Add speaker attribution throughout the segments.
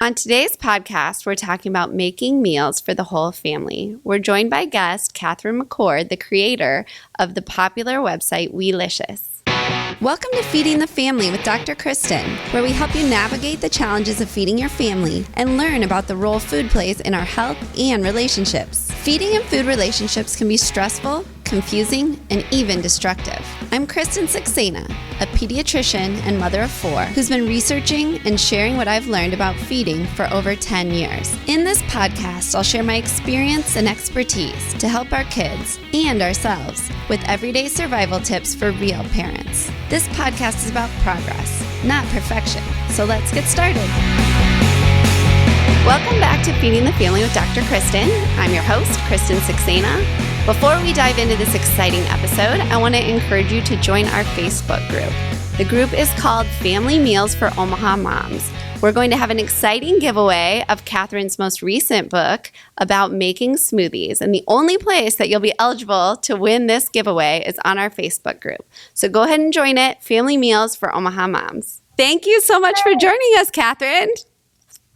Speaker 1: On today's podcast, we're talking about making meals for the whole family. We're joined by guest Catherine McCord, the creator of the popular website Weelicious. Welcome to Feeding the Family with Dr. Kristen, where we help you navigate the challenges of feeding your family and learn about the role food plays in our health and relationships. Feeding and food relationships can be stressful, confusing, and even destructive. I'm Kristen Saxena, a pediatrician and mother of 4 who's been researching and sharing what I've learned about feeding for over 10 years. In this podcast, I'll share my experience and expertise to help our kids and ourselves with everyday survival tips for real parents. This podcast is about progress, not perfection. So let's get started. Welcome back to Feeding the Family with Dr. Kristen. I'm your host, Kristen Saxena. Before we dive into this exciting episode, I want to encourage you to join our Facebook group. The group is called Family Meals for Omaha Moms. We're going to have an exciting giveaway of Catherine's most recent book about making smoothies. And the only place that you'll be eligible to win this giveaway is on our Facebook group. So go ahead and join it, Family Meals for Omaha Moms. Thank you so much for joining us, Catherine.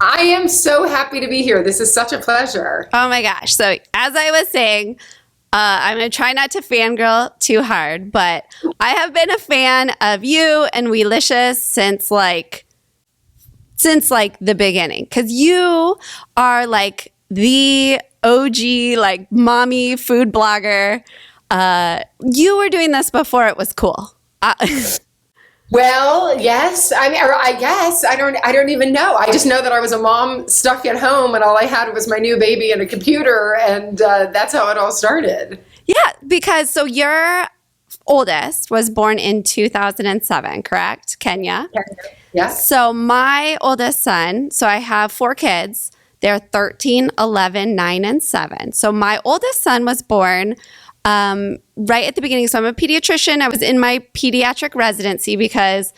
Speaker 2: I am so happy to be here. This is such a pleasure.
Speaker 1: Oh my gosh. So as I was saying, I'm going to try not to fangirl too hard, but I have been a fan of you and Weelicious since the beginning, because you are like the OG, like mommy food blogger. You were doing this before it was cool.
Speaker 2: Well, yes. I guess I don't even know. I just know that I was a mom stuck at home, and all I had was my new baby and a computer, and that's how it all started.
Speaker 1: Yeah, because so your oldest was born in 2007, correct? Kenya.
Speaker 2: Yes.
Speaker 1: So my oldest son, so I have 4 kids. They're 13, 11, 9, and 7. So my oldest son was born right at the beginning. So I'm a pediatrician. I was in my pediatric residency because,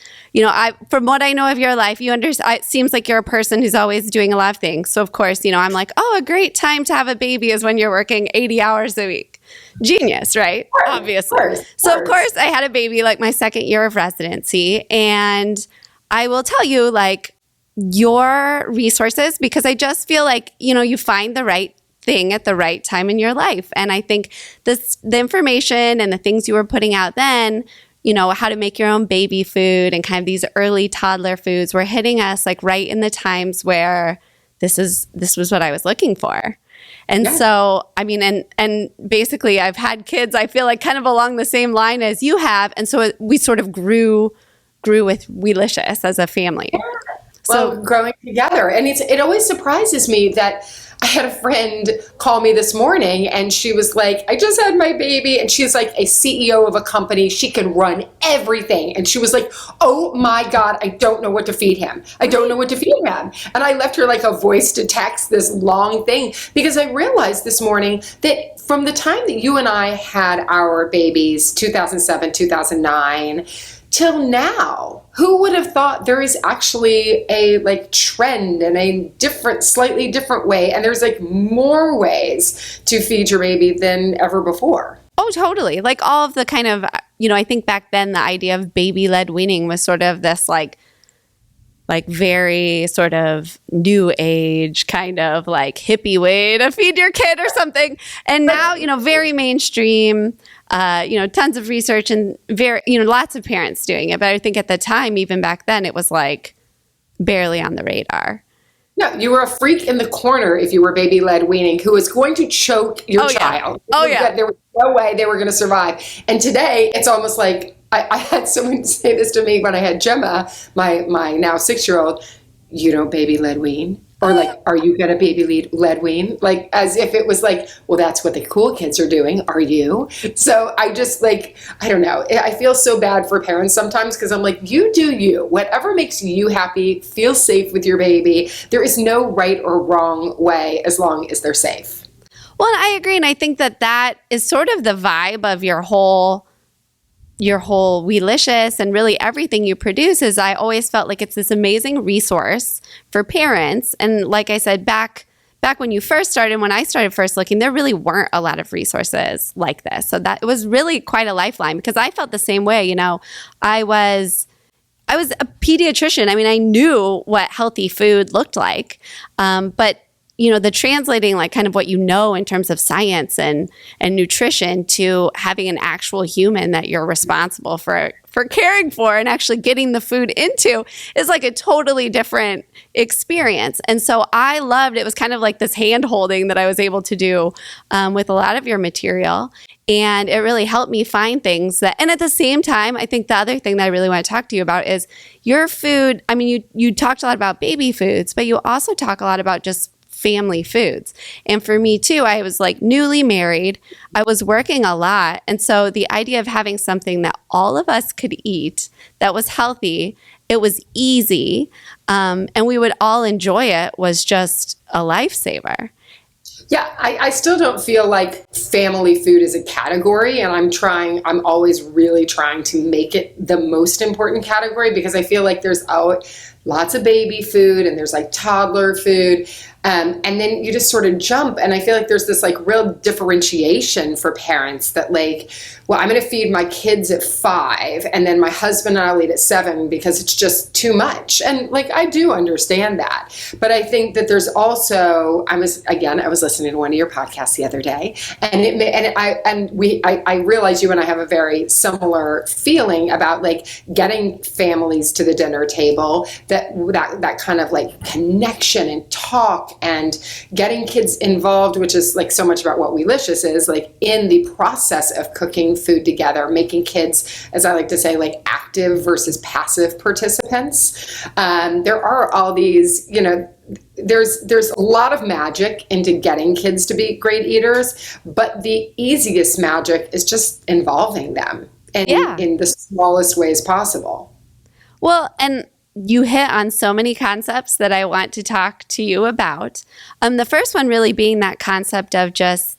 Speaker 1: from what I know of your life, it seems like you're a person who's always doing a lot of things. So of course, I'm like, a great time to have a baby is when you're working 80 hours a week. Genius, right? Obviously. Of course, I had a baby like my second year of residency. And I will tell you, like, your resources, because I just feel like, you find the right thing at the right time in your life. And I think the information and the things you were putting out then, how to make your own baby food and kind of these early toddler foods were hitting us like right in the times where this was what I was looking for. And so, and basically I've had kids, I feel like kind of along the same line as you have. And so we sort of grew with Weelicious as a family.
Speaker 2: Yeah. Well, growing together. And it always surprises me that I had a friend call me this morning, and she was like, I just had my baby, and she's like a CEO of a company. She can run everything. And she was like, oh my God, I don't know what to feed him. And I left her like a voice to text, this long thing, because I realized this morning that from the time that you and I had our babies, 2007, 2009, till now, who would have thought there is actually a trend and a slightly different way, and there's more ways to feed your baby than ever before.
Speaker 1: Oh, totally. Like all of the kind of, I think back then the idea of baby-led weaning was sort of this like very sort of new age kind of hippie way to feed your kid or something. And now, very mainstream, tons of research and lots of parents doing it. But I think at the time, even back then, it was barely on the radar.
Speaker 2: No, you were a freak in the corner if you were baby-led weaning who was going to choke your child.
Speaker 1: Oh, yeah.
Speaker 2: There was no way they were going to survive. And today, it's almost like, I had someone say this to me when I had Gemma, my now 6-year-old, baby-led wean? Or are you going to baby-led wean? As if it was well, that's what the cool kids are doing. Are you? So I just I don't know. I feel so bad for parents sometimes because I'm like, you do you. Whatever makes you happy, feel safe with your baby. There is no right or wrong way as long as they're safe.
Speaker 1: Well, I agree. And I think that is sort of the vibe of your whole Weelicious and really everything you produce. Is I always felt like it's this amazing resource for parents. And like I said, back when you first started, when I started first looking, there really weren't a lot of resources like this. So that it was really quite a lifeline because I felt the same way. I was a pediatrician. I mean, I knew what healthy food looked like. But the translating like kind of what in terms of science and nutrition to having an actual human that you're responsible for caring for and actually getting the food into is like a totally different experience. And so I loved it. It was kind of like this hand holding that I was able to do with a lot of your material. And it really helped me find things and at the same time, I think the other thing that I really want to talk to you about is your food. I mean, you talked a lot about baby foods, but you also talk a lot about just family foods. And for me too, I was like newly married. I was working a lot. And so the idea of having something that all of us could eat that was healthy, it was easy, and we would all enjoy it was just a lifesaver.
Speaker 2: Yeah, I still don't feel like family food is a category, and I'm always really trying to make it the most important category because I feel like there's lots of baby food and there's like toddler food. And then you just sort of jump. And I feel like there's this like real differentiation for parents that like, well, I'm going to feed my kids at 5 and then my husband and I'll eat at 7 because it's just too much. And like, I do understand that. But I think that there's also, I was listening to one of your podcasts the other day and I realize you and I have a very similar feeling about like getting families to the dinner table, that kind of like connection and talk and getting kids involved, which is like so much about what Weelicious is, like in the process of cooking food together, making kids, as I like to say, like active versus passive participants. There are all these, there's a lot of magic into getting kids to be great eaters, but the easiest magic is just involving them in the smallest ways possible.
Speaker 1: Well, and you hit on so many concepts that I want to talk to you about. The first one really being that concept of just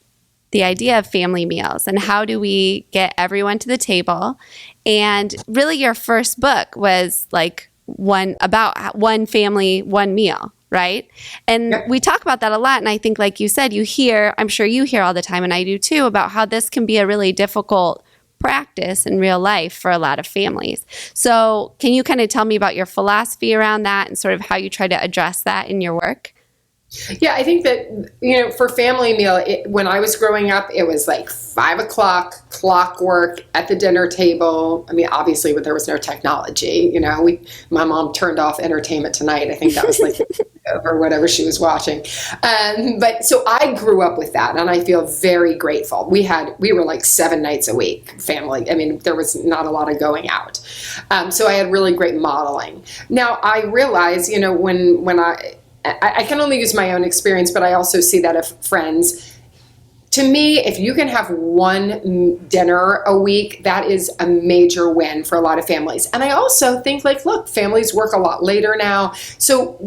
Speaker 1: the idea of family meals and how do we get everyone to the table. And really your first book was like one family, one meal, right? And we talk about that a lot. And I think like you said, I'm sure you hear all the time, and I do too, about how this can be a really difficult practice in real life for a lot of families. So can you kind of tell me about your philosophy around that and sort of how you try to address that in your work?
Speaker 2: Yeah, I think that, for family meal, when I was growing up, it was like 5 o'clock, clockwork at the dinner table. I mean, obviously, there was no technology. My mom turned off Entertainment Tonight. I think that was like or whatever she was watching. But so I grew up with that, and I feel very grateful. We were like 7 nights a week family. I mean, there was not a lot of going out. So I had really great modeling. Now I realize, when I can only use my own experience, but I also see that of friends. To me, if you can have one dinner a week, that is a major win for a lot of families. And I also think look, families work a lot later now. So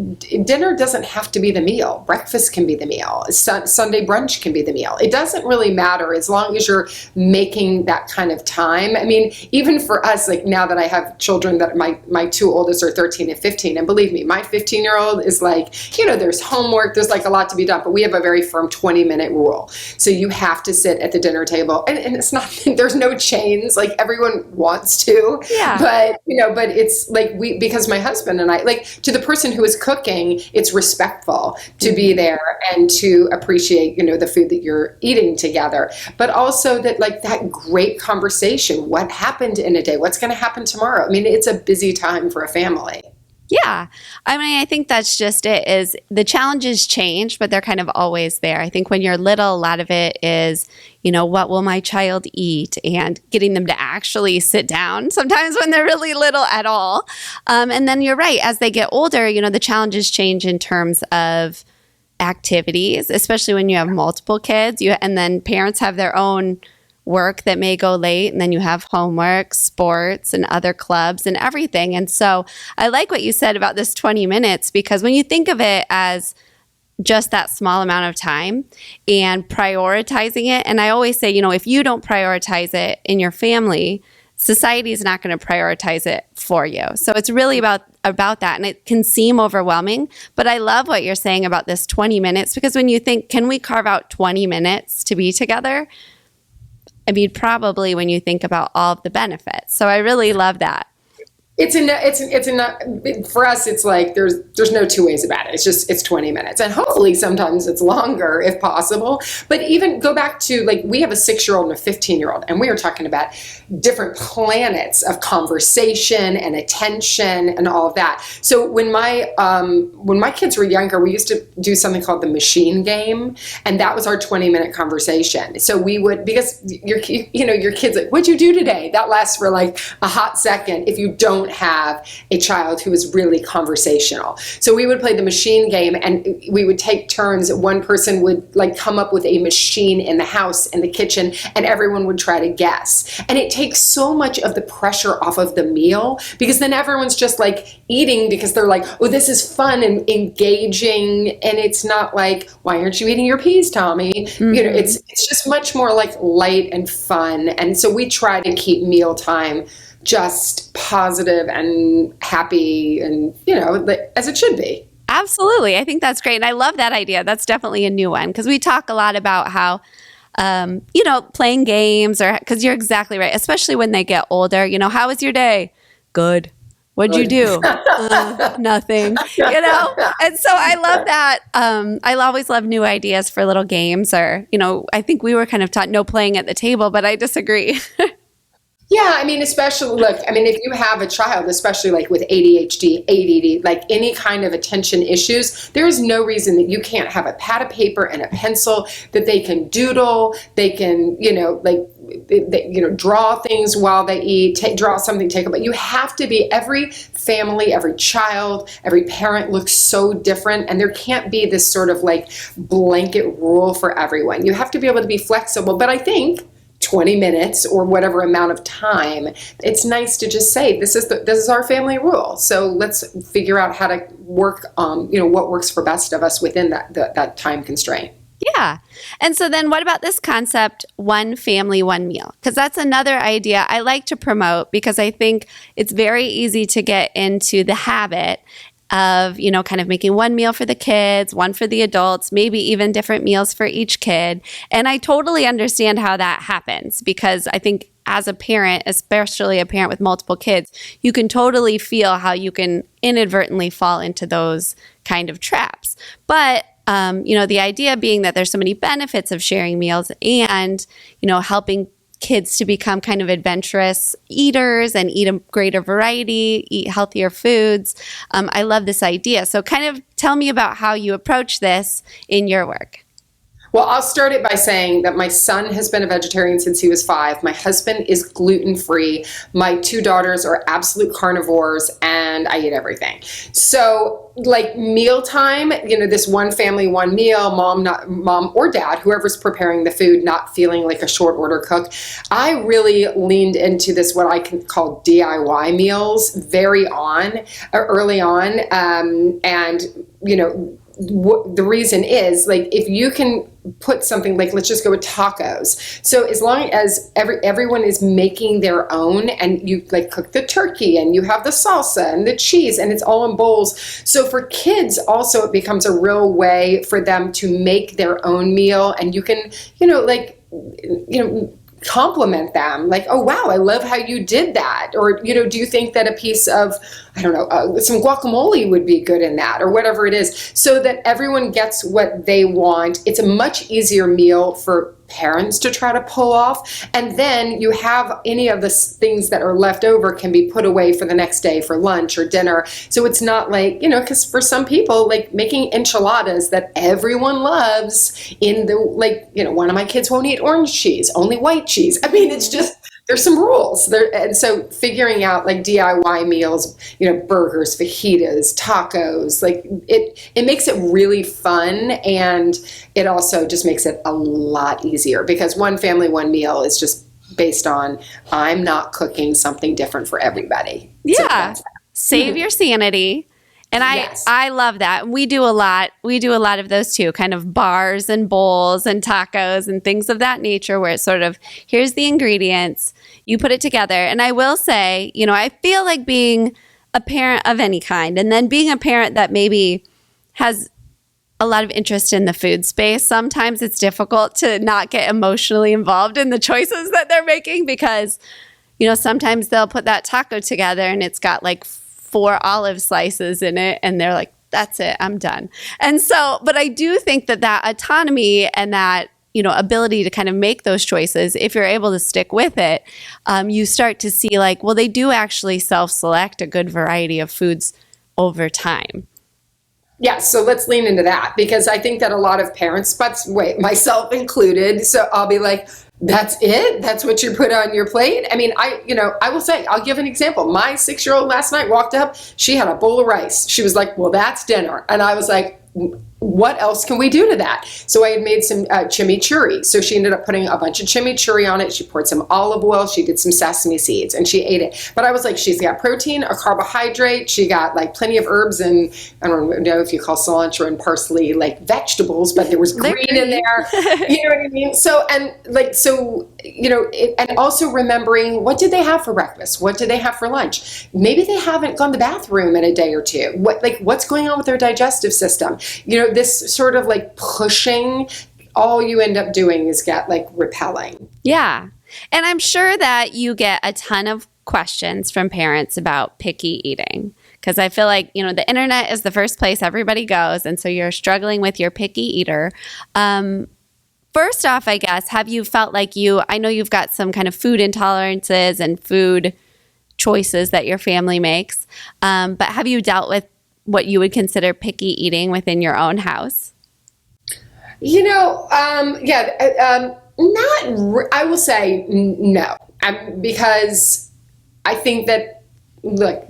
Speaker 2: dinner doesn't have to be the meal. Breakfast can be the meal. Sunday brunch can be the meal. It doesn't really matter as long as you're making that kind of time. I mean, even for us, like now that I have children that my 2 oldest are 13 and 15, and believe me, my 15-year-old is like, there's homework, there's like a lot to be done, but we have a very firm 20-minute rule. So you have to sit at the dinner table, and it's not, there's no chains, like everyone wants to, but it's like because my husband and I, like, to the person who is cooking, it's respectful to be there and to appreciate, the food that you're eating together, but also that like that great conversation, what happened in a day, what's going to happen tomorrow. I mean, it's a busy time for a family.
Speaker 1: Yeah. I mean, I think that's just it, is the challenges change, but they're kind of always there. I think when you're little, a lot of it is, what will my child eat, and getting them to actually sit down sometimes when they're really little at all. And then you're right. As they get older, the challenges change in terms of activities, especially when you have multiple kids, and then parents have their own work that may go late, and then you have homework, sports, and other clubs and everything. And so I like what you said about this 20 minutes, because when you think of it as just that small amount of time and prioritizing it, and I always say, if you don't prioritize it in your family, society is not going to prioritize it for you. So it's really about that, and it can seem overwhelming, but I love what you're saying about this 20 minutes, because when you think, can we carve out 20 minutes to be together? I mean, probably when you think about all of the benefits. So I really love that.
Speaker 2: For us, it's like there's no two ways about it. It's 20 minutes, and hopefully sometimes it's longer if possible. But even go back to, like, we have a 6-year-old and a 15-year-old, and we are talking about different planets of conversation and attention and all of that. So when my kids were younger, we used to do something called the machine game, and that was our 20-minute conversation. So we would, because your kids, like, what'd you do today? That lasts for like a hot second if you don't have a child who is really conversational. So we would play the machine game, and we would take turns. One person would, like, come up with a machine in the house, in the kitchen, and everyone would try to guess. And it takes so much of the pressure off of the meal, because then everyone's just like eating because they're like, oh, this is fun and engaging. And it's not like, why aren't you eating your peas, Tommy? Mm-hmm. It's just much more like light and fun. And so we try to keep mealtime just positive and happy and, as it should be.
Speaker 1: Absolutely. I think that's great. And I love that idea. That's definitely a new one, because we talk a lot about how, playing games, or, because you're exactly right, especially when they get older, how was your day? Good. What'd you do? Nothing, And so I love that. I always love new ideas for little games, or, I think we were kind of taught no playing at the table, but I disagree.
Speaker 2: Yeah, I mean, if you have a child, especially like with ADHD, ADD, like any kind of attention issues, there is no reason that you can't have a pad of paper and a pencil that they can doodle. They can, draw things while they eat, draw something, take them. But you have to be, every family, every child, every parent looks so different. And there can't be this sort of like blanket rule for everyone. You have to be able to be flexible. But I think 20 minutes or whatever amount of time, it's nice to just say, this is our family rule. So let's figure out how to work, what works for best of us within that time constraint.
Speaker 1: Yeah. And so then what about this concept, one family, one meal? Because that's another idea I like to promote, because I think it's very easy to get into the habit of, kind of making one meal for the kids, one for the adults, maybe even different meals for each kid. And I totally understand how that happens, because I think as a parent, especially a parent with multiple kids, you can totally feel how you can inadvertently fall into those kind of traps. But the idea being that there's so many benefits of sharing meals and, helping kids to become kind of adventurous eaters and eat a greater variety, eat healthier foods. I love this idea. So kind of tell me about how you approach this in your work.
Speaker 2: Well, I'll start it by saying that my son has been a vegetarian since he was 5. My husband is gluten-free. My 2 daughters are absolute carnivores, and I eat everything. So, like, mealtime, this one family, one meal, mom or dad, whoever's preparing the food, not feeling like a short order cook. I really leaned into this, what I can call DIY meals, early on, the reason is, like, if you can put something, like, let's just go with tacos. So as long as everyone is making their own, and you like cook the turkey and you have the salsa and the cheese and it's all in bowls. So for kids also, it becomes a real way for them to make their own meal, and you can, compliment them, like, oh wow, I love how you did that, or do you think that a piece of, some guacamole would be good in that, or whatever it is, so that everyone gets what they want. It's a much easier meal for parents to try to pull off, and then you have any of the things that are left over can be put away for the next day for lunch or dinner. So it's not like, because for some people, like making enchiladas that everyone loves, one of my kids won't eat orange cheese, only white cheese. I mean, it's just, there's some rules there. And so figuring out like DIY meals, burgers, fajitas, tacos, like it makes it really fun. And it also just makes it a lot easier, because one family, one meal is just based on, I'm not cooking something different for everybody.
Speaker 1: Yeah. So save your sanity. And
Speaker 2: Yes.
Speaker 1: I love that. We do a lot. We do a lot of those too, kind of bars and bowls and tacos and things of that nature, where it's sort of, here's the ingredients, you put it together. And I will say, I feel like being a parent of any kind, and then being a parent that maybe has a lot of interest in the food space, sometimes it's difficult to not get emotionally involved in the choices that they're making, because sometimes they'll put that taco together and it's got like 4 olive slices in it, and they're like, that's it, I'm done. And so, but I do think that autonomy and that, ability to kind of make those choices, if you're able to stick with it, you start to see like, well, they do actually self-select a good variety of foods over time.
Speaker 2: Yeah, so let's lean into that, because I think that a lot of parents, myself included, so I'll be like, that's it? That's what you put on your plate? I mean, I will say, I'll give an example. My 6-year-old last night walked up, she had a bowl of rice. She was like, well, that's dinner. And I was like, what else can we do to that? So I had made some chimichurri. So she ended up putting a bunch of chimichurri on it. She poured some olive oil. She did some sesame seeds and she ate it. But I was like, she's got protein, a carbohydrate. She got like plenty of herbs, and I don't know if you call cilantro and parsley like vegetables, but there was green in there. You know what I mean? So, and also remembering, what did they have for breakfast? What did they have for lunch? Maybe they haven't gone to the bathroom in a day or two. What's going on with their digestive system? This sort of like pushing, all you end up doing is get like repelling.
Speaker 1: Yeah. And I'm sure that you get a ton of questions from parents about picky eating, because I feel like, the internet is the first place everybody goes. And so you're struggling with your picky eater. First off, I guess, have you felt like I know you've got some kind of food intolerances and food choices that your family makes, but have you dealt with what you would consider picky eating within your own house?
Speaker 2: I will say no, because I think that, look,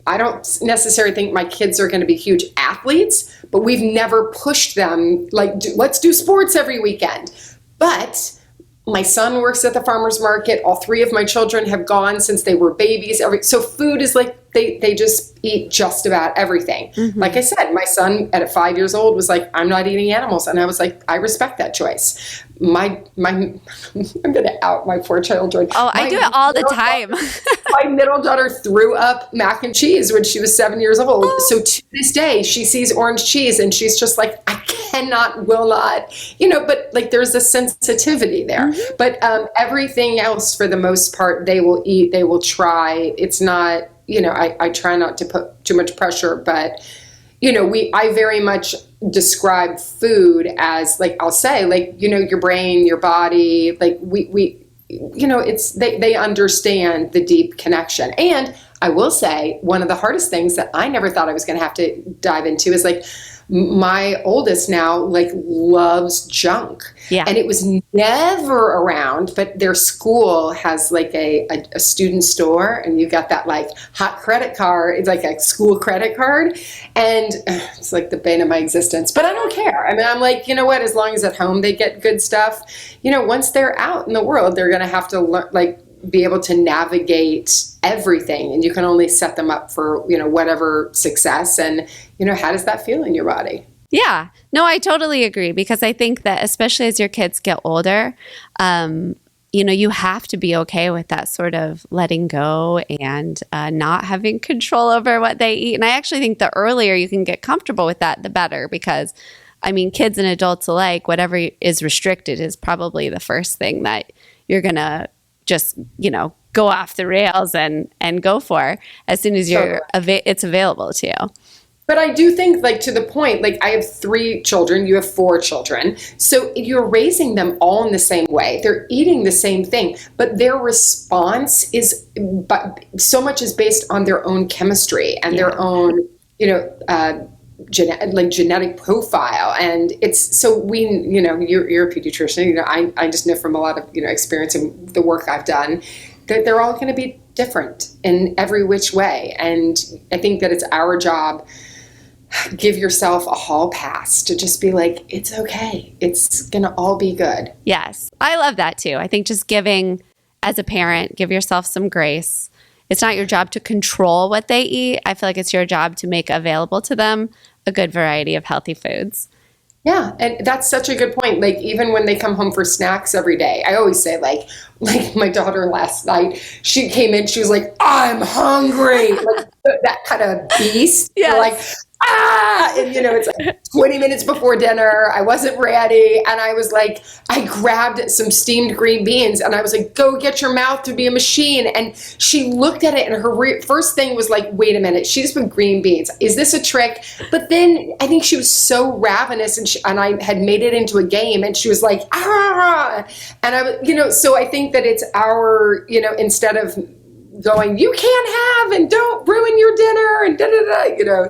Speaker 2: I don't necessarily think my kids are going to be huge athletes, but we've never pushed them like, let's do sports every weekend. But my son works at the farmer's market. All 3 of my children have gone since they were babies. So food is like, they just eat just about everything. Mm-hmm. Like I said, my son at 5 years old was like, I'm not eating animals. And I was like, I respect that choice. I'm going to out my 4 children.
Speaker 1: Oh, I do it all the time.
Speaker 2: My middle daughter threw up mac and cheese when she was 7 years old. Oh. So to this day, she sees orange cheese and she's just like, I will not, but like there's a sensitivity there. Mm-hmm. But everything else, for the most part, they will eat, they will try. It's not, I try not to put too much pressure, but I very much describe food as like, I'll say like, your brain, your body, like they understand the deep connection. And I will say, one of the hardest things that I never thought I was going to have to dive into is like, my oldest now like loves junk. Yeah. And it was never around, but their school has like a student store, and you got that like hot credit card. It's like a school credit card. And it's like the bane of my existence, but I don't care. I mean, I'm like, you know what, as long as at home they get good stuff, once they're out in the world, they're going to have to learn, like, be able to navigate everything, and you can only set them up for, whatever success. And, how does that feel in your body?
Speaker 1: Yeah, no, I totally agree, because I think that especially as your kids get older, you have to be okay with that sort of letting go and not having control over what they eat. And I actually think the earlier you can get comfortable with that, the better, because I mean, kids and adults alike, whatever is restricted is probably the first thing that you're going to just, go off the rails and go for as soon as it's available to you.
Speaker 2: But I do think, like, to the point, like, I have 3 children, you have 4 children. So you're raising them all in the same way. They're eating the same thing, but their response is, but so much is based on their own chemistry and their own, genetic profile. And it's, so you're a pediatrician, I just know from a lot of, experience and the work I've done, that they're all going to be different in every which way. And I think that it's our job, give yourself a hall pass to just be like, it's okay. It's going to all be good.
Speaker 1: Yes. I love that too. I think just giving, as a parent, give yourself some grace. It's not your job to control what they eat. I feel like it's your job to make available to them a good variety of healthy foods.
Speaker 2: Yeah, and that's such a good point. Like, even when they come home for snacks every day, I always say, like my daughter last night, she came in, she was like, I'm hungry. Like, that kind of beast. Yes. Like, and it's like 20 minutes before dinner. I wasn't ready. And I was like, I grabbed some steamed green beans and I was like, go get your mouth to be a machine. And she looked at it and her first thing was like, wait a minute, she just put green beans. Is this a trick? But then I think she was so ravenous and I had made it into a game and she was like, and I, so I think that it's our, instead of going, you can't have and don't ruin your dinner and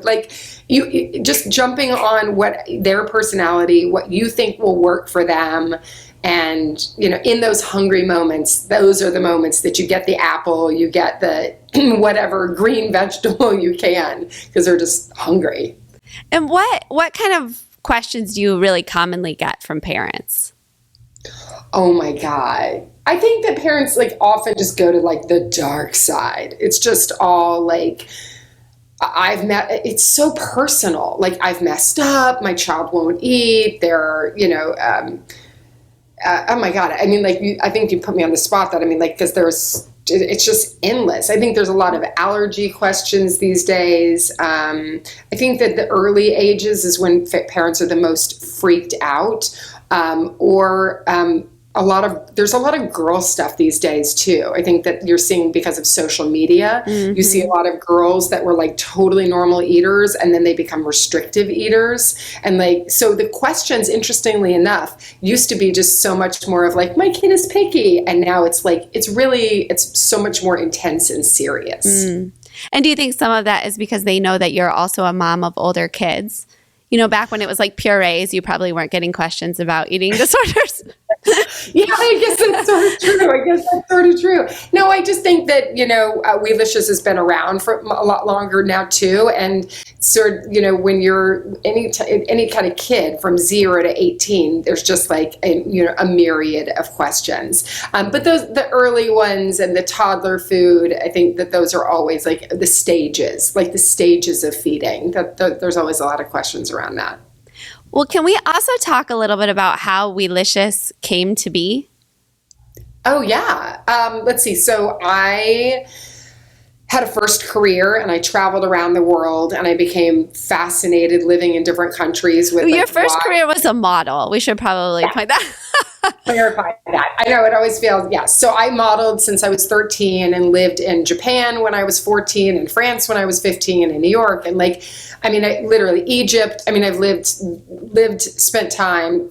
Speaker 2: like you just jumping on what their personality, what you think will work for them. And, in those hungry moments, those are the moments that you get the apple, you get the whatever green vegetable you can, because they're just hungry.
Speaker 1: And what kind of questions do you really commonly get from parents?
Speaker 2: Oh my God. I think that parents often just go to the dark side. It's just all it's so personal. I've messed up, my child won't eat, they're, oh my God. I mean, I think you put me on the spot that, because it's just endless. I think there's a lot of allergy questions these days. I think that the early ages is when parents are the most freaked out, there's a lot of girl stuff these days too. I think that you're seeing because of social media, you see a lot of girls that were totally normal eaters and then they become restrictive eaters. And so the questions, interestingly enough, used to be just so much more of my kid is picky. And now it's it's so much more intense and serious.
Speaker 1: And do you think some of that is because they know that you're also a mom of older kids? Back when it was purees, you probably weren't getting questions about eating disorders.
Speaker 2: Yeah, I guess that's sort of true. No, I just think that, Weelicious has been around for a lot longer now too. And when you're any kind of kid from 0 to 18, there's just a myriad of questions. But the early ones and the toddler food, I think that those are always the stages of feeding. There's always a lot of questions around that.
Speaker 1: Well, can we also talk a little bit about how Weelicious came to be?
Speaker 2: Oh, yeah. Let's see. So I had a first career and I traveled around the world and I became fascinated living in different countries.
Speaker 1: Your first career was a model. We should probably point that.
Speaker 2: Clarify that. I know it always fails. Yes. So I modeled since I was 13 and lived in Japan when I was 14, in France when I was 15, and in New York. And I literally Egypt. I've spent time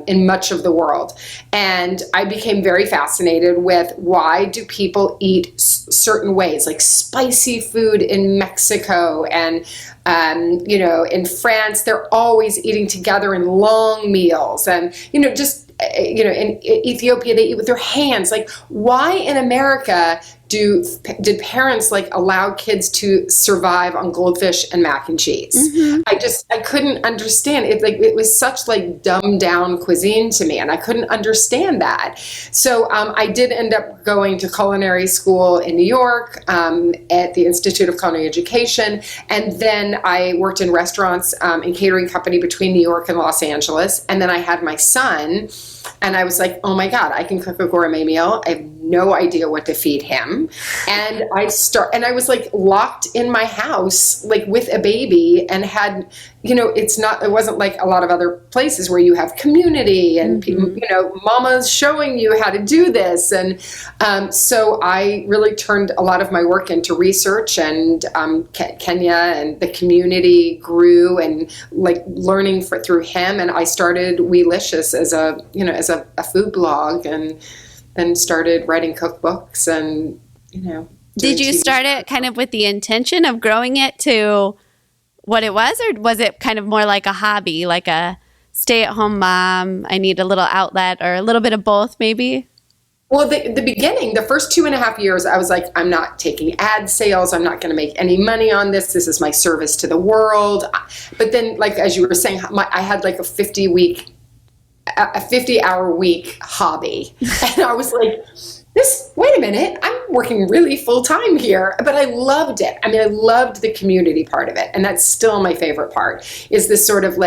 Speaker 2: in much of the world. And I became very fascinated with why do people eat certain ways, like spicy food in Mexico and, in France, they're always eating together in long meals and, in Ethiopia, they eat with their hands. Why in America did parents allow kids to survive on goldfish and mac and cheese? Mm-hmm. I couldn't understand it. It was such dumbed down cuisine to me, and I couldn't understand that. So I did end up going to culinary school in New York at the Institute of Culinary Education, and then I worked in restaurants and catering company between New York and Los Angeles, and then I had my son. And I was like, oh my God, I can cook a gourmet meal. I have no idea what to feed him. And I was locked in my house, with a baby and had, it wasn't like a lot of other places where you have community and people, mamas showing you how to do this. And so I really turned a lot of my work into research, and Kenya and the community grew and learning through him. And I started Weelicious as a food blog, and then started writing cookbooks and,
Speaker 1: Did you start it kind of with the intention of growing it to what it was, or was it kind of more like a hobby, like a stay-at-home mom, I need a little outlet, or a little bit of both maybe?
Speaker 2: Well, the beginning, the first 2.5 years, I was like, I'm not taking ad sales. I'm not going to make any money on this. This is my service to the world. But then, as you were saying, I had a 50-hour week hobby. And I was like, wait a minute, I'm working really full time here. But I loved it. I loved the community part of it. And that's still my favorite part, is this sort of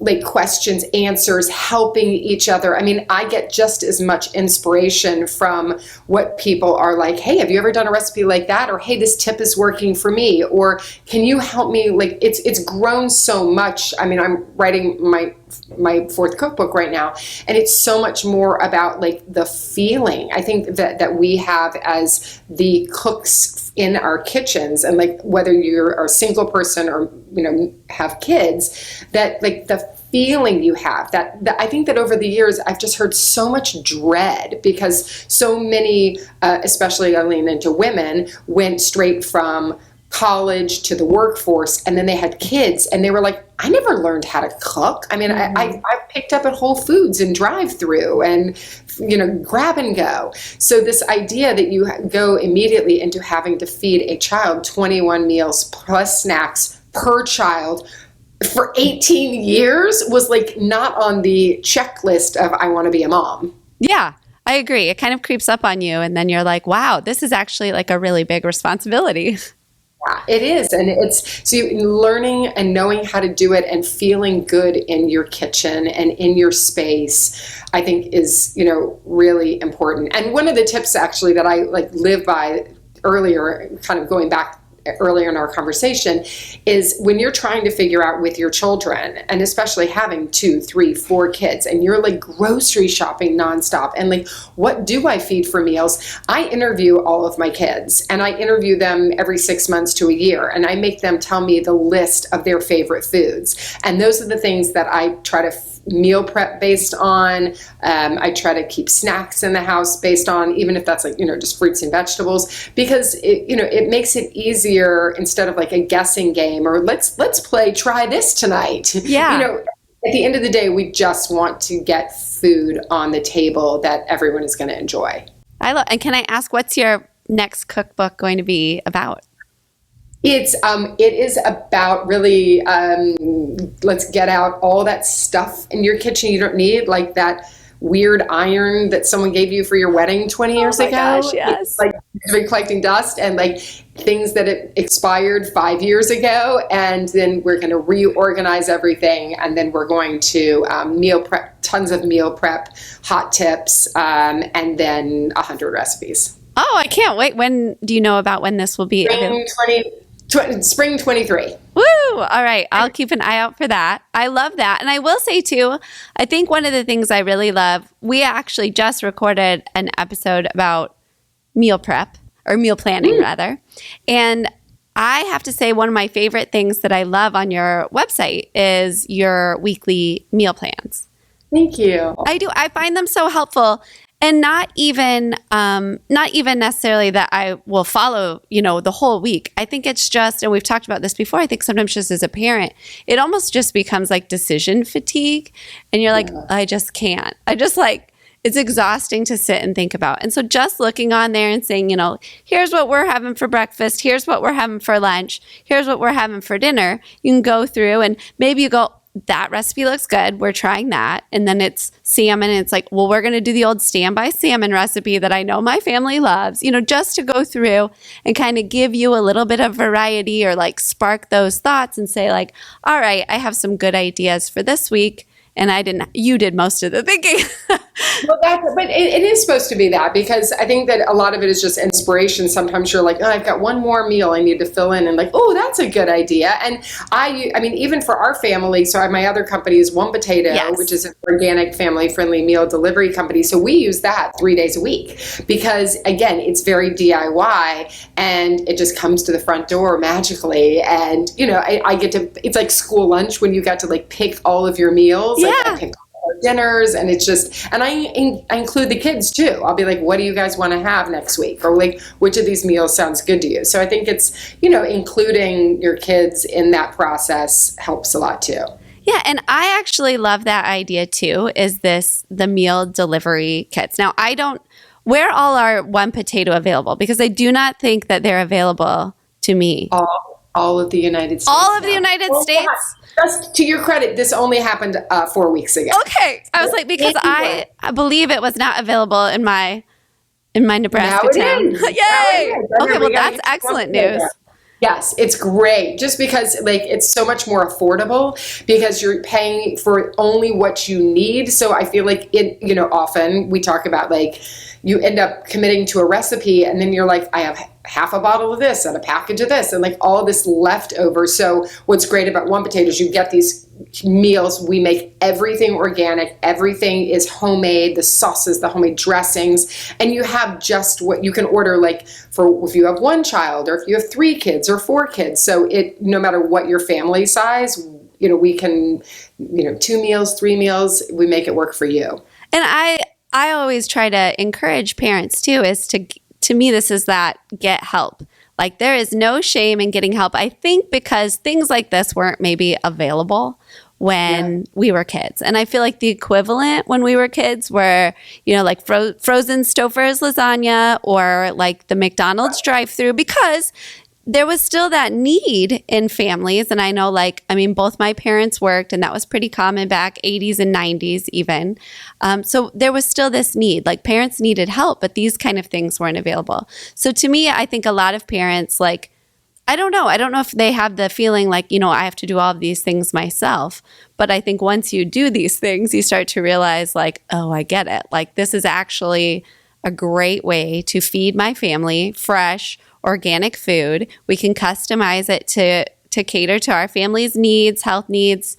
Speaker 2: like questions, answers, helping each other. I mean, I get just as much inspiration from what people are like, hey, have you ever done a recipe like that? Or, hey, this tip is working for me. Or can you help me? Like, it's grown so much. I mean, I'm writing my fourth cookbook right now, and it's so much more about like the feeling I think that we have as the cooks in our kitchens, and like whether you're a single person or have kids, that like the feeling you have that I think that over the years I've just heard so much dread, because so many especially I lean into women, went straight from college to the workforce, and then they had kids, and they were like, I never learned how to cook. I mean, I picked up at Whole Foods and drive-through and, grab and go. So this idea that you go immediately into having to feed a child 21 meals plus snacks per child for 18 years was like not on the checklist of I want to be a mom.
Speaker 1: Yeah, I agree. It kind of creeps up on you, and then you're like, wow, this is actually like a really big responsibility.
Speaker 2: Yeah, it is. And it's so learning and knowing how to do it and feeling good in your kitchen and in your space, I think is, really important. And one of the tips actually that I like live by earlier, kind of going back earlier in our conversation, is when you're trying to figure out with your children, and especially having 2, 3, 4 kids, and you're like grocery shopping nonstop, and like, what do I feed for meals? I interview all of my kids, and I interview them every 6 months to a year, and I make them tell me the list of their favorite foods. And those are the things that I try to meal prep based on. I try to keep snacks in the house based on, even if that's like, just fruits and vegetables, because it makes it easier instead of like a guessing game or let's try this tonight.
Speaker 1: Yeah.
Speaker 2: At the end of the day, we just want to get food on the table that everyone is going to enjoy.
Speaker 1: And can I ask, what's your next cookbook going to be about?
Speaker 2: It is about really, let's get out all that stuff in your kitchen you don't need, like that weird iron that someone gave you for your wedding 20 years ago.
Speaker 1: Gosh, yes.
Speaker 2: It's like it's been collecting dust, and like things that it expired 5 years ago. And then we're going to reorganize everything. And then we're going to meal prep, tons of meal prep, hot tips, and then 100 recipes.
Speaker 1: Oh, I can't wait. When do you know about when this will be available?
Speaker 2: Spring 23.
Speaker 1: Woo! All right. I'll keep an eye out for that. I love that. And I will say too, I think one of the things I really love, we actually just recorded an episode about meal prep, or meal planning rather. And I have to say, one of my favorite things that I love on your website is your weekly meal plans.
Speaker 2: Thank you.
Speaker 1: I do. I find them so helpful. And not even necessarily that I will follow, the whole week. I think it's just, and we've talked about this before, I think sometimes just as a parent, it almost just becomes like decision fatigue. And you're like, I just can't. It's exhausting to sit and think about. And so just looking on there and saying, here's what we're having for breakfast. Here's what we're having for lunch. Here's what we're having for dinner. You can go through and maybe you go, that recipe looks good. We're trying that. And then it's salmon. And it's like, well, we're going to do the old standby salmon recipe that I know my family loves, just to go through and kind of give you a little bit of variety, or like spark those thoughts and say like, all right, I have some good ideas for this week. And you did most of the thinking.
Speaker 2: Well, but it is supposed to be that, because I think that a lot of it is just inspiration. Sometimes you're like, oh, I've got one more meal I need to fill in, and like, oh, that's a good idea. And I mean, even for our family, so my other company is One Potato,
Speaker 1: yes,
Speaker 2: which is an organic, family-friendly meal delivery company. So we use that 3 days a week because, again, it's very DIY, and it just comes to the front door magically. And, I get to, it's like school lunch when you got to like pick all of your meals.
Speaker 1: Yeah.
Speaker 2: Like I pick all our dinners, and it's just, and I include the kids too. I'll be like, what do you guys want to have next week? Or like, which of these meals sounds good to you? So I think it's, including your kids in that process helps a lot too.
Speaker 1: Yeah, and I actually love that idea too, is the meal delivery kits. Now, where all are One Potato available? Because I do not think that they're available to me.
Speaker 2: All of the United States.
Speaker 1: All of the United States?
Speaker 2: Just to your credit, this only happened 4 weeks ago.
Speaker 1: Okay. I was like, because I believe it was not available in my Nebraska
Speaker 2: Now it
Speaker 1: town.
Speaker 2: is.
Speaker 1: Yay!
Speaker 2: Now it is.
Speaker 1: Okay, well, that's excellent news.
Speaker 2: Yes, it's great just because like it's so much more affordable because you're paying for only what you need. So I feel like often we talk about like you end up committing to a recipe and then you're like, I have half a bottle of this and a package of this and like all this leftover. So what's great about One Potato is you get these meals. We make everything organic. Everything is homemade, the sauces, the homemade dressings, and you have just what you can order like for if you have one child or if you have 3 kids or 4 kids. So no matter what your family size, we can, 2 meals, 3 meals, we make it work for you.
Speaker 1: And I always try to encourage parents too, is to me, this is that get help. Like there is no shame in getting help. I think because things like this weren't maybe available when we were kids. And I feel like the equivalent when we were kids were, like frozen Stouffer's lasagna or like the McDonald's drive-through, because there was still that need in families. And I know both my parents worked and that was pretty common back 80s and 90s even. So there was still this need, like parents needed help, but these kind of things weren't available. So to me, I think a lot of parents I don't know if they have the feeling like, I have to do all of these things myself. But I think once you do these things, you start to realize like, oh, I get it. Like this is actually a great way to feed my family fresh, organic food. We can customize it to cater to our family's needs, health needs,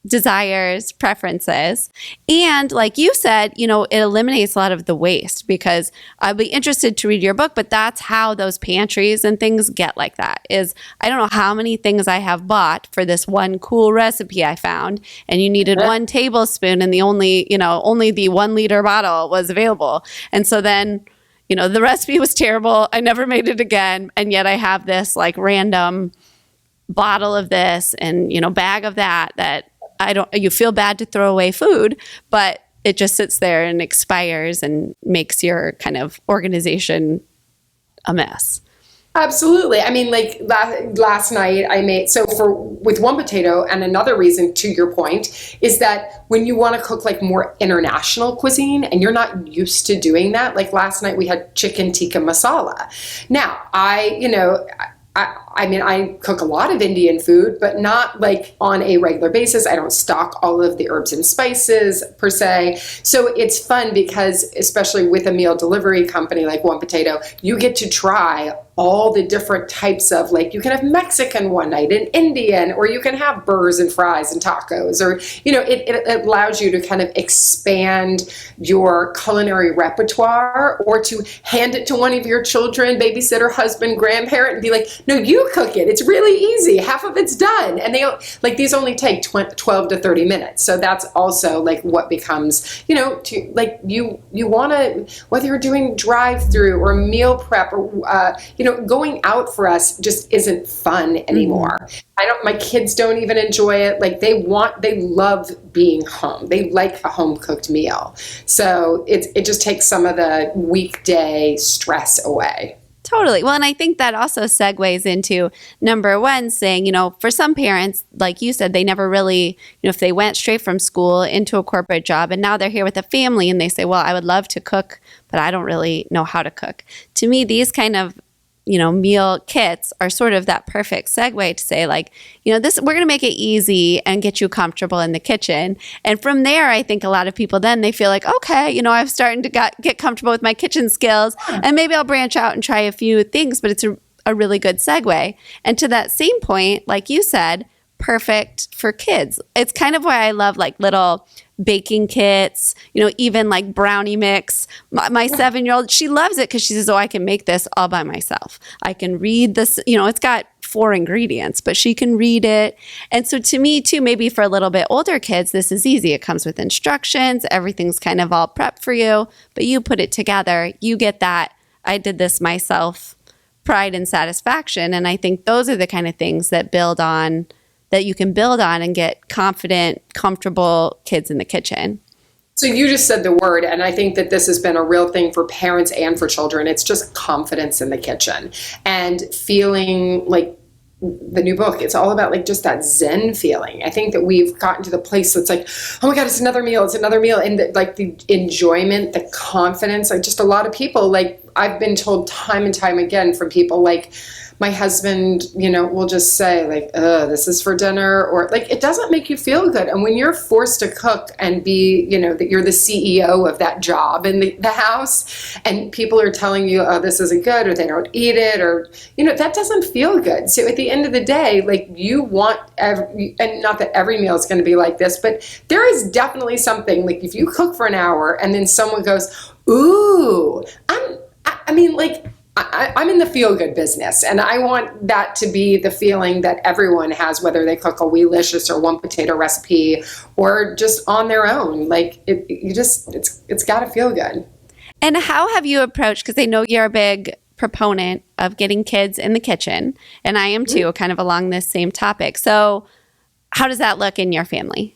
Speaker 1: desires, preferences. And like you said, it eliminates a lot of the waste, because I'd be interested to read your book, but that's how those pantries and things get like that. Is I don't know how many things I have bought for this one cool recipe I found, and you needed 1 tablespoon and only the 1 liter bottle was available. And so then, the recipe was terrible. I never made it again. And yet I have this like random bottle of this and, bag of that you feel bad to throw away food, but it just sits there and expires and makes your kind of organization a mess.
Speaker 2: Absolutely. I mean, like last night I made, with One Potato, and another reason to your point is that when you want to cook like more international cuisine and you're not used to doing that, like last night we had chicken tikka masala. Now I cook a lot of Indian food, but not like on a regular basis. I don't stock all of the herbs and spices per se. So it's fun because, especially with a meal delivery company like One Potato, you get to try all the different types of, like, you can have Mexican one night and Indian, or you can have burgers and fries and tacos, or, it allows you to kind of expand your culinary repertoire, or to hand it to one of your children, babysitter, husband, grandparent, and be like, no, you cook it. It's really easy. Half of it's done. And these only take 12 to 30 minutes. So that's also like what becomes, you want to, whether you're doing drive-through or meal prep or, going out for us just isn't fun anymore. My kids don't even enjoy it. Like they love being home. They like a home cooked meal. So it just takes some of the weekday stress away.
Speaker 1: Totally. Well, and I think that also segues into number one, saying, for some parents, like you said, they never really, if they went straight from school into a corporate job and now they're here with a family and they say, well, I would love to cook, but I don't really know how to cook. To me, these kind of meal kits are sort of that perfect segue to say, like, we're going to make it easy and get you comfortable in the kitchen. And from there, I think a lot of people then they feel like, okay, I'm starting to get comfortable with my kitchen skills, and maybe I'll branch out and try a few things, but it's a really good segue. And to that same point, like you said, perfect for kids. It's kind of why I love like little baking kits, even like brownie mix. My 7-year-old, she loves it because she says, oh, I can make this all by myself. I can read this, it's got 4 ingredients, but she can read it. And so to me too, maybe for a little bit older kids, this is easy. It comes with instructions. Everything's kind of all prepped for you, but you put it together. You get that, I did this myself, pride and satisfaction. And I think those are the kind of things that you can build on and get confident, comfortable kids in the kitchen.
Speaker 2: So you just said the word, and I think that this has been a real thing for parents and for children. It's just confidence in the kitchen and feeling like the new book. It's all about like just that Zen feeling. I think that we've gotten to the place that's like, oh my God, it's another meal. And like the enjoyment, the confidence, like just a lot of people like, I've been told time and time again from people, like, my husband, will just say, like, this is for dinner, or like, it doesn't make you feel good. And when you're forced to cook and be, that you're the CEO of that job in the house, and people are telling you, oh, this isn't good, or they don't eat it, or, that doesn't feel good. So at the end of the day, like, you want and not that every meal is going to be like this, but there is definitely something, like, if you cook for an hour and then someone goes, ooh, I'm in the feel-good business, and I want that to be the feeling that everyone has, whether they cook a Weelicious or one potato recipe or just on their own. Like, it's got to feel good.
Speaker 1: And how have you approached, because I know you're a big proponent of getting kids in the kitchen, and I am too, kind of along this same topic. So how does that look in your family?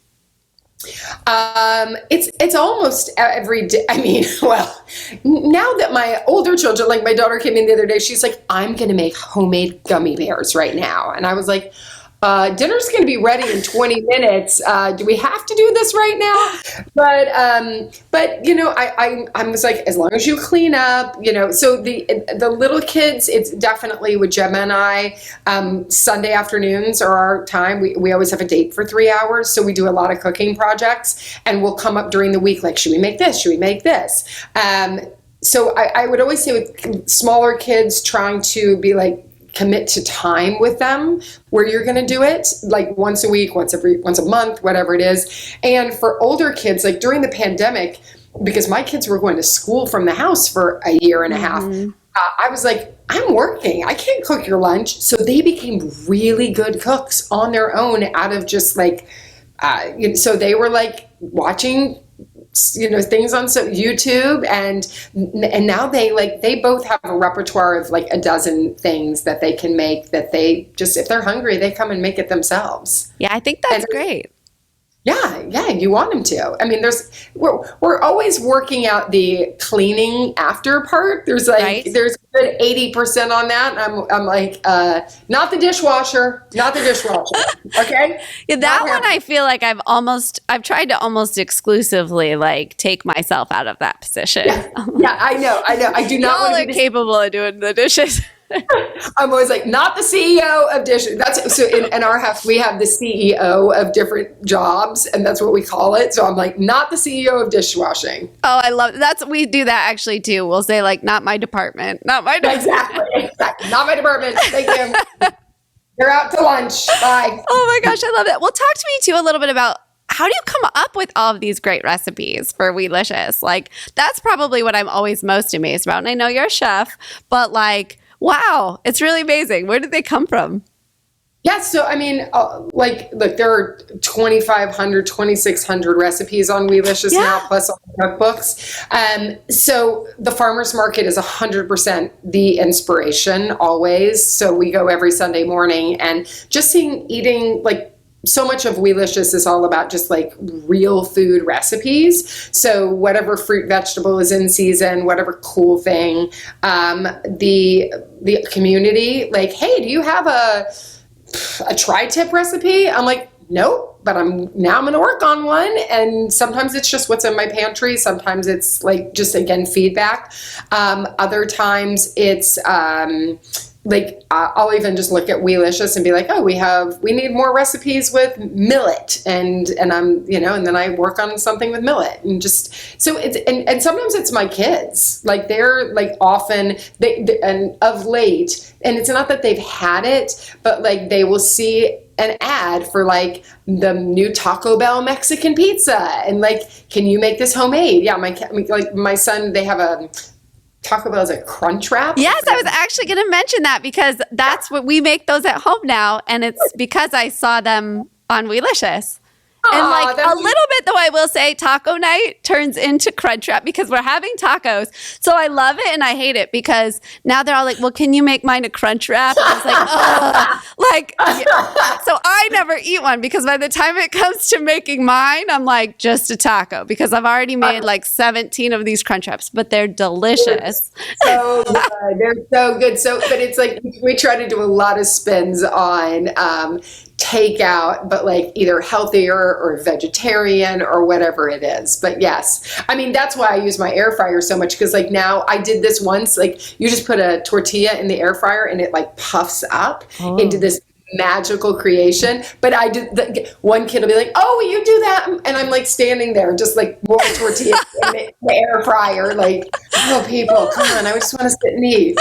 Speaker 2: It's almost every day. I mean, well, now that my older children, like my daughter came in the other day, she's like, I'm going to make homemade gummy bears right now. And I was like, dinner's going to be ready in 20 minutes. Do we have to do this right now? But I was like, as long as you clean up, so the little kids, it's definitely with Gemma and I, Sunday afternoons are our time. We always have a date for 3 hours. So we do a lot of cooking projects, and we'll come up during the week, like, should we make this? Should we make this? So I would always say with smaller kids, trying to be like, commit to time with them where you're going to do it, like once a week, once a month, whatever it is. And for older kids, like during the pandemic, because my kids were going to school from the house for a year and a half, I was like, I'm working, I can't cook your lunch. So they became really good cooks on their own out of just like, so they were like watching things on YouTube, and now they both have a repertoire of like a dozen things that they can make, that they just, if they're hungry, they come and make it themselves.
Speaker 1: Yeah, I think that's great.
Speaker 2: Yeah, you want them to. I mean, we're always working out the cleaning after part. There's like there's a good 80% on that. I'm like, not the dishwasher. Okay.
Speaker 1: Yeah, that one I feel like I've tried to almost exclusively like take myself out of that position.
Speaker 2: Yeah, I know. I do not want to be
Speaker 1: capable of doing the dishes.
Speaker 2: I'm always like, not the CEO of dishes. That's so in our house we have the CEO of different jobs, and that's what we call it. So I'm like, not the CEO of dishwashing.
Speaker 1: Oh, I love that. We do that actually too. We'll say like, not my department.
Speaker 2: Exactly. Not my department. Thank you. You're out to lunch. Bye.
Speaker 1: Oh my gosh, I love that. Well, talk to me too a little bit about, how do you come up with all of these great recipes for Weelicious? Like, that's probably what I'm always most amazed about. And I know you're a chef, but like, wow, it's really amazing. Where did they come from?
Speaker 2: Yeah, so I mean, look, there are 2,500, 2,600 recipes on Weelicious now, plus all the cookbooks. So the farmer's market is 100% the inspiration always. So we go every Sunday morning, and just eating like, so much of Weelicious is all about just like real food recipes. So whatever fruit, vegetable is in season, whatever cool thing, the community, like, hey, do you have a tri-tip recipe? I'm like, nope, but I'm going to work on one. And sometimes it's just what's in my pantry. Sometimes it's like, just again, feedback. Other times it's, like, I'll even just look at Weelicious and be like, oh, we need more recipes with millet, and I'm, and then I work on something with millet, and just, so it's, and sometimes it's my kids, like they're like often and of late, and it's not that they've had it, but like they will see an ad for like the new Taco Bell Mexican pizza, and like, can you make this homemade? Yeah, my son, they have a Taco Bell is a crunch wrap.
Speaker 1: Yes, I was actually going to mention that, because that's what we make those at home now. And it's because I saw them on Weelicious. And like a little bit, though, I will say taco night turns into Crunchwrap because we're having tacos. So I love it and I hate it, because now they're all like, well, can you make mine a Crunchwrap? I was like, so I never eat one, because by the time it comes to making mine, I'm like, just a taco, because I've already made like 17 of these Crunchwraps, but they're delicious.
Speaker 2: So good. They're so good. So, but it's like, we try to do a lot of spins on takeout, but like either healthier or vegetarian or whatever it is. But yes, I mean, that's why I use my air fryer so much, because like now I did this once, like you just put a tortilla in the air fryer and it like puffs up into this magical creation. But I did, one kid will be like, oh, will you do that? And I'm like standing there just like more tortilla in the air fryer, like, oh, people, come on, I just want to sit and eat.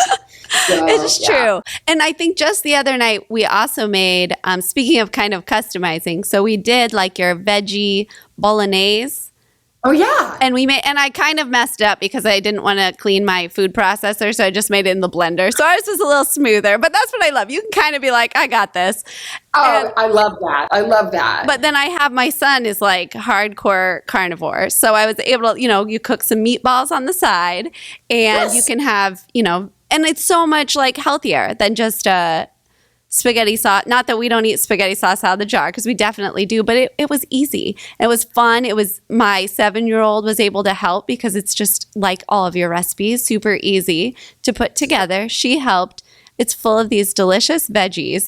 Speaker 2: So,
Speaker 1: It's true. And I think just the other night we also made, speaking of kind of customizing, so we did like your veggie bolognese.
Speaker 2: Oh yeah.
Speaker 1: And I kind of messed up because I didn't want to clean my food processor, so I just made it in the blender. So ours was a little smoother, but that's what I love. You can kind of be like, I got this.
Speaker 2: Oh, I love that. I love that.
Speaker 1: But then I have my son is like hardcore carnivore. So I was able to, you cook some meatballs on the side and you can have, and it's so much like healthier than just spaghetti sauce. Not that we don't eat spaghetti sauce out of the jar, because we definitely do, but it was easy. It was fun. It was, my 7-year-old was able to help because it's just like all of your recipes, super easy to put together. She helped. It's full of these delicious veggies,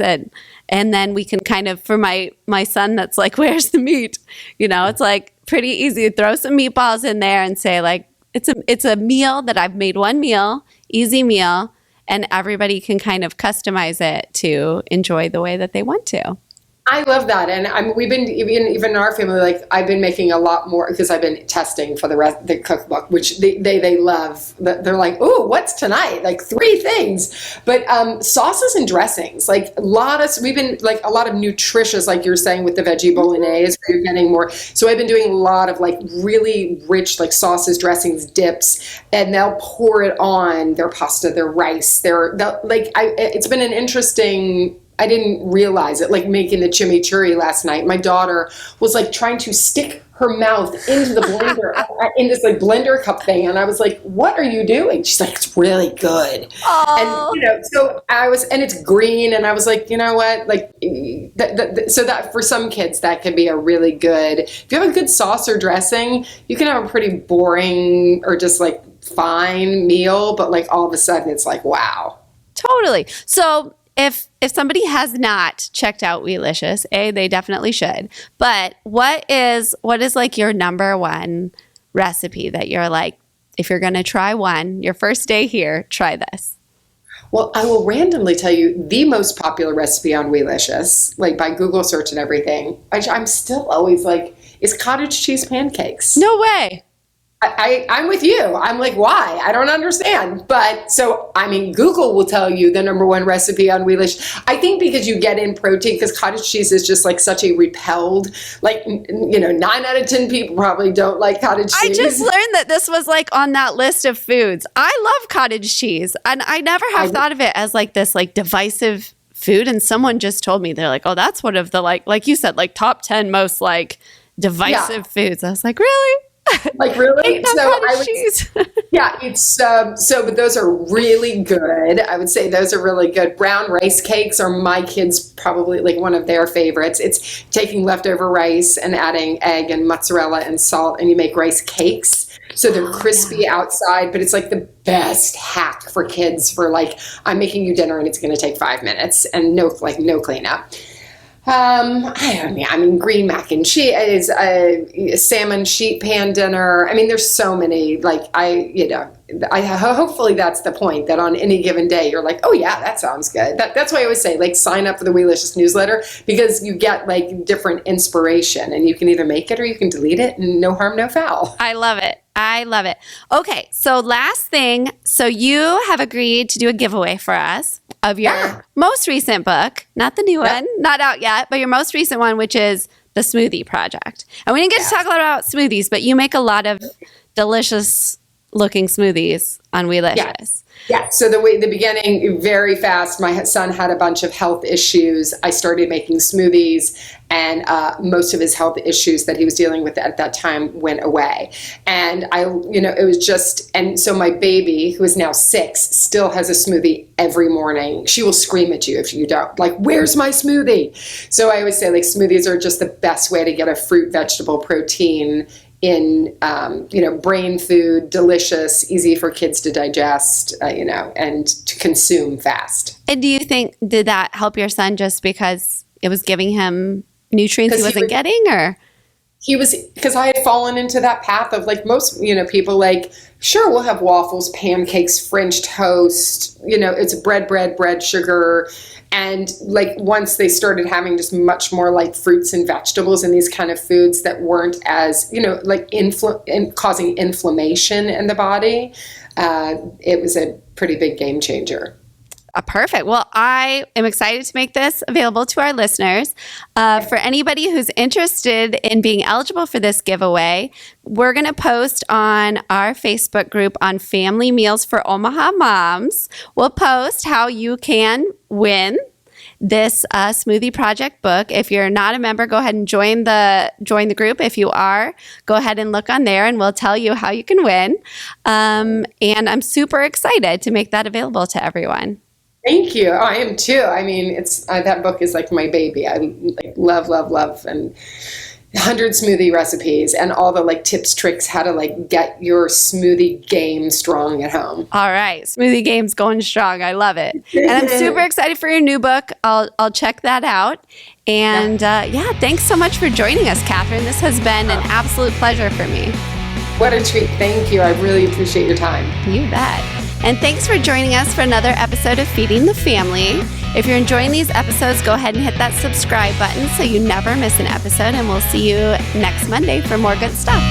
Speaker 1: and then we can kind of, for my son that's like, where's the meat? It's like pretty easy to throw some meatballs in there and say like, it's a meal that I've made, one meal, easy meal, and everybody can kind of customize it to enjoy the way that they want to.
Speaker 2: I love that. And we've been, even in our family, like I've been making a lot more, because I've been testing for the cookbook, which they love. They're like, oh, what's tonight? Like 3 things. But sauces and dressings, like we've been like a lot of nutritious, like you're saying with the veggie bolognese, where you're getting more. So I've been doing a lot of like really rich, like sauces, dressings, dips, and they'll pour it on their pasta, their rice, it's been an interesting, I didn't realize it, like making the chimichurri last night. My daughter was like trying to stick her mouth into the blender, in this like blender cup thing. And I was like, what are you doing? She's like, it's really good.
Speaker 1: Aww.
Speaker 2: And, so and it's green. And I was like, you know what? Like, so that for some kids, that could be a really good, if you have a good sauce or dressing, you can have a pretty boring or just like fine meal, but like all of a sudden it's like, wow.
Speaker 1: Totally. So if somebody has not checked out Weelicious, they definitely should. But what is like your number one recipe that you're like, if you're going to try one, your first day here, try this?
Speaker 2: Well, I will randomly tell you the most popular recipe on Weelicious, like by Google search and everything. I'm still always like, is cottage cheese pancakes.
Speaker 1: No way.
Speaker 2: I'm with you. I'm like, why? I don't understand. But so, I mean, Google will tell you the number one recipe on Weelish. I think because you get in protein, because cottage cheese is just like such a repelled, like, 9 out of 10 people probably don't like cottage cheese.
Speaker 1: I just learned that this was like on that list of foods. I love cottage cheese, and I never have thought of it as like this like divisive food. And someone just told me, they're like, oh, that's one of the like you said, like top 10 most like divisive foods. I was like, really?
Speaker 2: Like really?
Speaker 1: So
Speaker 2: but those are really good. I would say those are really good. Brown rice cakes are my kids' probably like one of their favorites. It's taking leftover rice and adding egg and mozzarella and salt, and you make rice cakes. So they're crispy outside, but it's like the best hack for kids for like, I'm making you dinner and it's going to take 5 minutes and no cleanup. I mean, green mac and cheese, salmon sheet pan dinner. I mean, there's so many, like, hopefully that's the point, that on any given day, you're like, oh yeah, that sounds good. That's why I always say, like, sign up for the Weelicious newsletter, because you get like different inspiration, and you can either make it or you can delete it, and no harm, no foul.
Speaker 1: I love it. Okay, so last thing. So you have agreed to do a giveaway for us of your most recent book, not the new one, not out yet, but your most recent one, which is The Smoothie Project. And we didn't get to talk a lot about smoothies, but you make a lot of delicious looking smoothies on Weelicious.
Speaker 2: Yeah. So the beginning, very fast, my son had a bunch of health issues. I started making smoothies, and most of his health issues that he was dealing with at that time went away. And it was just, and so my baby, who is now 6, still has a smoothie every morning. She will scream at you if you don't. Like, where's my smoothie? So I always say, like, smoothies are just the best way to get a fruit, vegetable, protein in, brain food, delicious, easy for kids to digest, and to consume fast.
Speaker 1: And do you think, did that help your son just because it was giving him nutrients he
Speaker 2: 'Cause
Speaker 1: wasn't getting, or?
Speaker 2: He was, because I had fallen into that path of like most, people like, sure, we'll have waffles, pancakes, French toast, it's bread, sugar. And like once they started having just much more like fruits and vegetables and these kind of foods that weren't as, like causing inflammation in the body, it was a pretty big game changer.
Speaker 1: Perfect. Well, I am excited to make this available to our listeners. For anybody who's interested in being eligible for this giveaway, we're going to post on our Facebook group on Family Meals for Omaha Moms. We'll post how you can win this Smoothie Project book. If you're not a member, go ahead and join the group. If you are, go ahead and look on there and we'll tell you how you can win. And I'm super excited to make that available to everyone.
Speaker 2: Thank you. Oh, I am too. I mean, it's that book is like my baby. I like, love, and 100 smoothie recipes and all the like tips, tricks, how to like get your smoothie game strong at home.
Speaker 1: All right, smoothie game's going strong. I love it, and I'm super excited for your new book. I'll check that out. And thanks so much for joining us, Catherine. This has been an absolute pleasure for me.
Speaker 2: What a treat. Thank you. I really appreciate your time.
Speaker 1: You bet. And thanks for joining us for another episode of Feeding the Family. If you're enjoying these episodes, go ahead and hit that subscribe button so you never miss an episode. And we'll see you next Monday for more good stuff.